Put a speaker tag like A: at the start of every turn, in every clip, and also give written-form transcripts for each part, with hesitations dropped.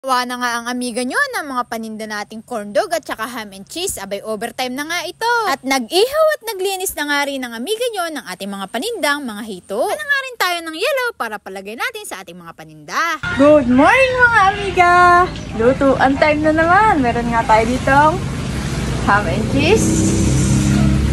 A: Gawa na nga ang amiga nyo ng mga paninda nating corn dog at saka ham and cheese. Abay, overtime na nga ito. At nag-ihaw at naglinis na nga rin ng amiga nyo ng ating mga panindang mga hito. Kaya nga rin tayo ng yellow para palagay natin sa ating mga paninda.
B: Good morning mga amiga! Lutuan time na naman. Meron nga tayo ditong ham and cheese,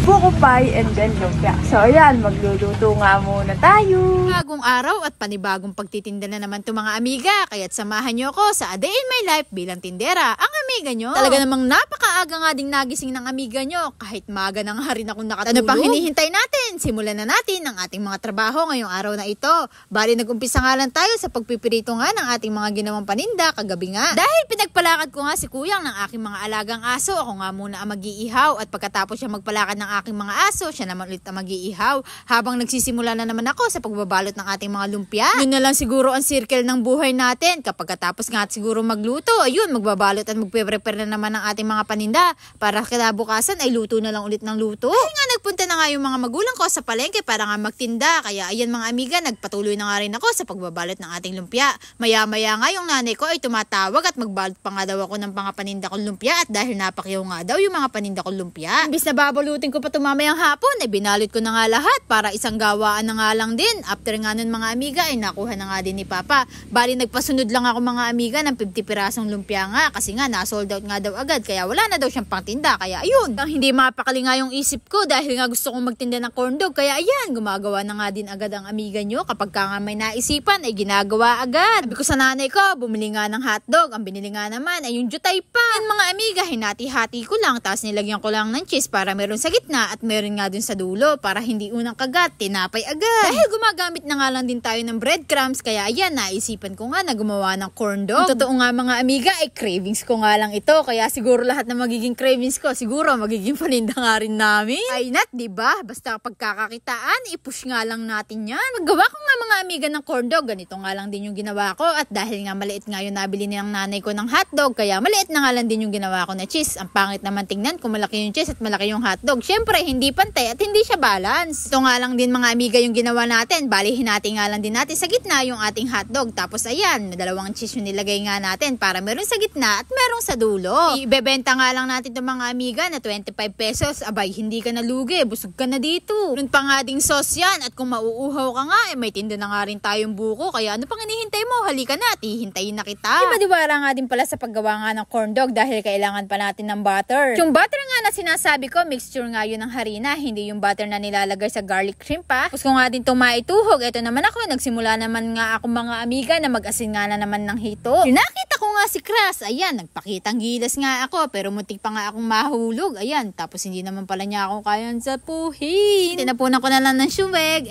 B: buko pie, and then lumpia. So ayan, magluluto nga muna tayo.
A: Bagong araw at panibagong pagtitinda na naman ito mga amiga. Kaya't samahan nyo ako sa A Day in My Life bilang tindera. Ang amiga nyo, talaga namang napakaaga nga ding nagising ng amiga nyo. Kahit maaga na nga rin akong nakatulog. Ano pang hinihintay natin? Simulan na natin ang ating mga trabaho ngayong araw na ito. Bali nag-umpisa nga lang tayo sa pagpipirito nga ng ating mga ginawang paninda kagabi nga. Dahil pinagpalakad ko nga si Kuyang ng aking mga alagang aso, ako nga muna ang mag-iihaw. At pagkatapos siya magpalakad ng aking mga aso, siya naman ulit ang mag-iihaw. Habang nagsisimula na naman ako sa pagbabalot ng ating mga lumpia. Yun na lang siguro ang circle ng buhay natin. Kapag katapos nga siguro magluto, ayun, magbabalot at magpe-prepare na naman ng ating mga paninda para kinabukasan ay luto na lang ulit ng luto. Dahil nga nagpunta na nga yung mga magulang ko sa palengke para nga magtinda. Kaya ayan mga amiga, nagpatuloy na nga rin ako sa pagbabalot ng ating lumpia. Maya-maya nga yung nanay ko ay tumatawag at magbalot pa nga daw ako ng mga paninda kong lumpia at dahil napakyaw nga daw yung mga paninda kong lumpia. Imbis na babalutin ko pa mamayang hapon, ay binalot ko na nga lahat para isang gawaan na nga lang din. After nga nun mga amiga, ay nakuha na nga din ni Papa. Bali nagpasunod lang ako mga amiga ng 50 pirasong lumpia nga kasi nga na-sold out nga daw agad kaya wala na daw siyang pangtinda. Kaya ayun, hindi mapakali nga yung isip ko dahil nga gusto kong magtinda ng corn dog. Kaya ayan, gumagawa na nga din agad ang amiga nyo. Kapag ka nga may naisipan ay ginagawa agad. Sabi ko sa nanay ko, bumili nga ng hotdog. Ang binili nga naman ay yung jutay pa. Yan mga amiga, hinati-hati ko lang tapos nilagyan ko lang ng cheese para meron sa gitna at meron nga dun sa dulo para hindi unang kagat, tinapay agad. Dahil gumagamit na nga lang din tayo ng breadcrumbs, kaya ayan, naisipan ko nga na gumawa ng corn dog. Ang totoo nga mga amiga, ay cravings ko nga lang ito, kaya siguro lahat na magiging cravings ko, siguro magiging paninda nga rin namin. Ay nat, diba? Basta pagkakakitaan, i-push nga lang natin yan. Maggawa ko nga mga amiga ng corn dog, ganito nga lang din yung ginawa ko at dahil nga maliit nga yung nabili ng nanay ko ng hotdog, kaya maliit na nga lang din yung ginawa ko na cheese. Ang pangit naman tingnan kung malaki yung cheese at malaki yung hotdog. Syempre, hindi pantay at hindi siya balance. Ito nga lang din mga amiga yung ginawa natin. Bali, hinati nga lang din natin sa gitna yung ating hotdog. Tapos ayan, dalawang cheese yung nilagay nga natin para meron sa gitna at meron sa dulo. Ibebenta nga lang natin itong mga amiga na 25 pesos. Abay, hindi ka nalugi. Busog ka na dito. Nun pa nga ding sauce yan. At kung mauuhaw ka nga, may tinda na nga rin tayong buko. Kaya ano pang hinihintay mo? Halika na at hihintayin na kita. Madiwara nga din pala sa paggawa nga ng corn dog dahil kailangan pa natin ng butter. Yung butter nga na sinasabi ko, mixture nga yun ng harina. Hindi yung butter na nilalagay sa garlic shrimp pa. Gusto ko nga din itong maituhog. Ito naman ako, nagsimula naman nga ako mga amiga na mag-asin nga na naman ng hito. Nakita ko nga si Cras. Ayan, nagpakitang gilas nga ako pero muntik pa nga akong mahulog. Ayan, tapos hindi naman pala niya ako kayan sa puhin. Tinapunan ko na lang ng suweg.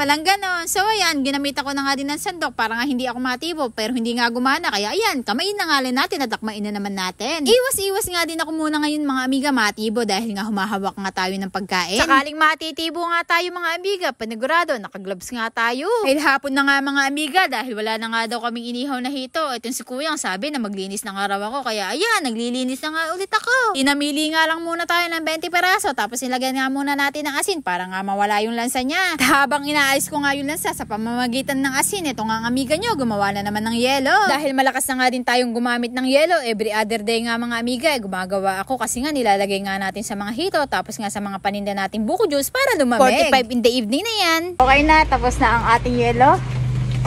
A: Walang ganon. So ayan, ginamit ako na nga din ng sandok para nga hindi ako matibo pero hindi nga gumana. Kaya ayan, kamain na nga lang natin at akmain na naman natin. Iwas-iwas nga din ako muna ngayon mga amiga matibo dahil nga humahawak nga tayo ng pagkain. Sakaling matitibo nga tayo mga amiga, panigurado, nakagloves nga tayo. Dahil hapon na nga mga amiga, dahil wala na nga daw kaming inihaw na hito. Itong si Kuyang sabi na maglinis na nga raw ako, kaya ayan, naglilinis na nga ulit ako. Inamili nga lang muna tayo ng 20 peraso, tapos nilagyan nga muna natin ng asin para nga mawala yung lansa niya. Habang inaalis ko nga yung lansa sa pamamagitan ng asin, ito nga ang amiga nyo, gumawa na naman ng yelo. Dahil malakas na nga din tayong gumamit ng yelo, every other day nga mga amiga, gumagawa ako kasi nga nilalagay nga natin sa mga hito, tapos nga sa mga paninda natin buko juice para lumamig. 45 in the evening na yan. Okay na, tapos na ang ating yelo.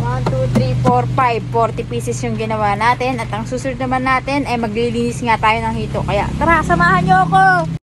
A: 1, 2, 3, 4, 5. 40 pieces yung ginawa natin. At ang susunod naman natin ay maglilinis nga tayo ng hito. Kaya tara, samahan nyo ako!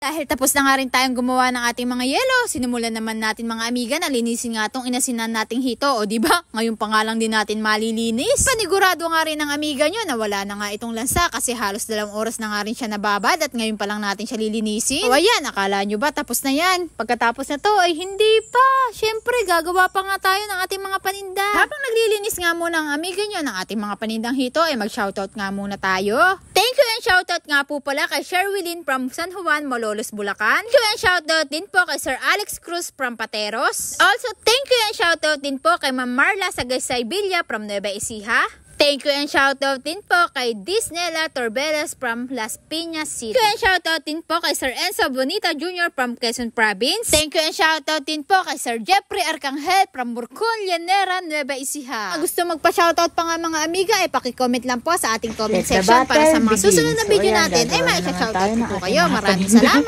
A: Dahil tapos na nga rin tayong gumawa ng ating mga yelo, sinimulan naman natin mga amiga na linisin nga itong inasinan nating hito. O diba, ngayon pa nga lang din natin malilinis. Panigurado nga rin ng amiga nyo na wala na nga itong lansa kasi halos 2 oras na nga rin siya nababad at ngayon pa lang natin siya lilinisin. O ayan, akala nyo ba tapos na yan? Pagkatapos na to ay hindi pa. Syempre, gagawa pa nga tayo ng ating mga paninda. Habang naglilinis nga muna ang amiga nyo ng ating mga panindang hito ay mag-shoutout nga muna tayo. Thank you and shoutout nga po pala kay Sherwilyn from San Juan, Malolos, Bulacan. Thank you and shoutout din po kay Sir Alex Cruz from Pateros. Also, thank you and shoutout din po kay Ma'am Marla Sagaysay Villa from Nueva Ecija. Thank you and shoutout din po kay Disnela Torbeles from Las Piñas City. Thank you and shoutout din po kay Sir Enzo Bonita Jr. from Quezon Province. Thank you and shoutout din po kay Sir Jeffrey Arcangel from Burcon, Llanera, Nueva Ecija. Gusto magpa-shoutout pa nga mga amiga, pakicomment lang po sa ating comment section para sa mga susunod na video natin ay maisa-shoutout po kayo. Maraming salamat.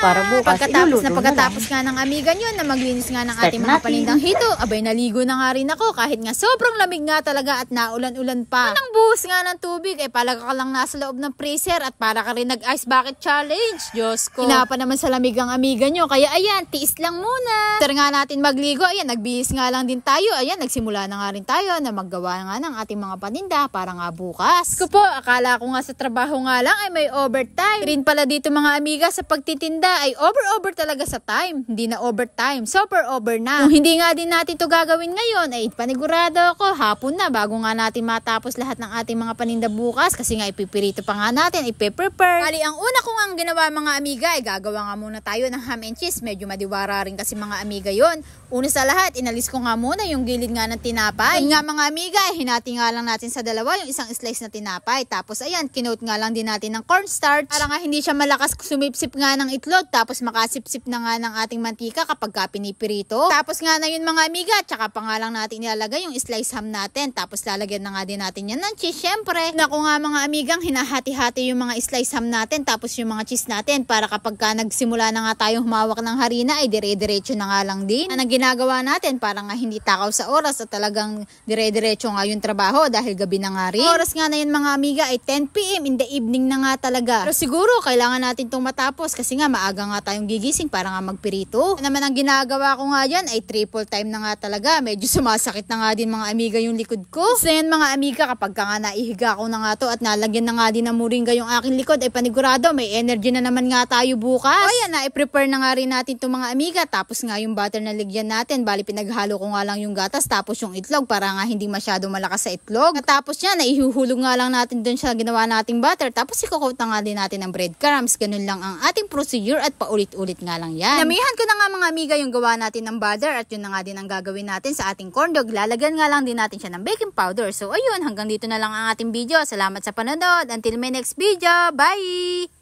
A: Pagkatapos nga ng amiga nyo na maglinis nga ng ating mga panindang hito, abay naligo na nga rin ako kahit nga sobrang lamig nga talaga at naulan-ulan pa. Nang buhos nga ng tubig, palaga ka lang nasa loob ng freezer at para ka rin nag-ice bucket challenge. Diyos ko. Hinapa naman sa lamig ang amiga nyo, kaya ayan, tiis lang muna. After nga natin magligo, ayan, nagbihis nga lang din tayo. Ayan, nagsimula na nga rin tayo na maggawa nga ng ating mga paninda para nga bukas. Ko po, akala ko nga sa trabaho nga lang ay may overtime. Rin pala dito mga amiga sa pagtitinda ay over talaga sa time. Hindi na overtime, super over na. Kung hindi nga din natin to gagawin ngayon, ay panigurado ako, hapon na bago nga natin matapos lahat ng ating mga paninda bukas kasi nga ipipirito pa nga natin, ipe-prepare. Bali, ang una ko nga ginawa mga amiga ay gagawa nga muna tayo ng ham and cheese. Medyo madiwara rin kasi mga amiga yon. Una sa lahat, inalis ko nga muna yung gilid nga ng tinapay. Yun nga mga amiga, hinati nga lang natin sa dalawa yung isang slice na tinapay. Tapos ayan, kinoat nga lang din natin ng cornstarch para nga hindi siya malakas sumipsip nga ng itlog. Tapos makasipsip na nga ng ating mantika kapag ka pinipirito. Tapos nga na yun mga amiga, tsaka pa nga lang natin ilalagay yung slice ham natin. Tapos lalagyan na nga din natin yan ng cheese. Syempre, naku nga mga amigang, hinahati-hati yung mga slice ham natin. Tapos yung mga cheese natin para kapag ka nagsimula na nga tayong humawak ng harina ay dire-diretso na nga lang din. Ang ginagawa natin para nga hindi takaw sa oras at talagang dire-diretso nga yung trabaho dahil gabi na nga rin. Oras nga na yun mga amiga ay 10 PM in the evening na nga talaga. Pero siguro kailangan natin itong matapos kasi nga maaga nga tayong gigising para nga magpirito. Naman ang ginagawa ko nga dyan ay triple time na nga talaga. Medyo sumasakit na nga din mga amiga yung likod ko. So yan mga amiga, kapag ka nga naihiga ko na nga to at nalagyan na nga din ng moringa yung aking likod ay panigurado may energy na naman nga tayo bukas. O yan na, i-prepare na nga rin natin itong mga amiga. Tapos nga yung butter na ligyan natin, bali pinaghalo ko nga lang yung gatas tapos yung itlog para nga hindi masyado malakas sa itlog. At tapos yan, ihuhulog nga lang natin dun sa ginawa nating butter. Tapos i-coat na nga din natin ng breadcrumbs. Ganun lang ang ating procedure at paulit-ulit nga lang yan. Namihan ko na nga mga amiga yung gawa natin ng butter at yun na nga din ang gagawin natin sa ating corn dog. Lalagyan nga lang din natin siya ng baking powder. So ayun, hanggang dito na lang ang ating video. Salamat sa panonood. Until my next video. Bye!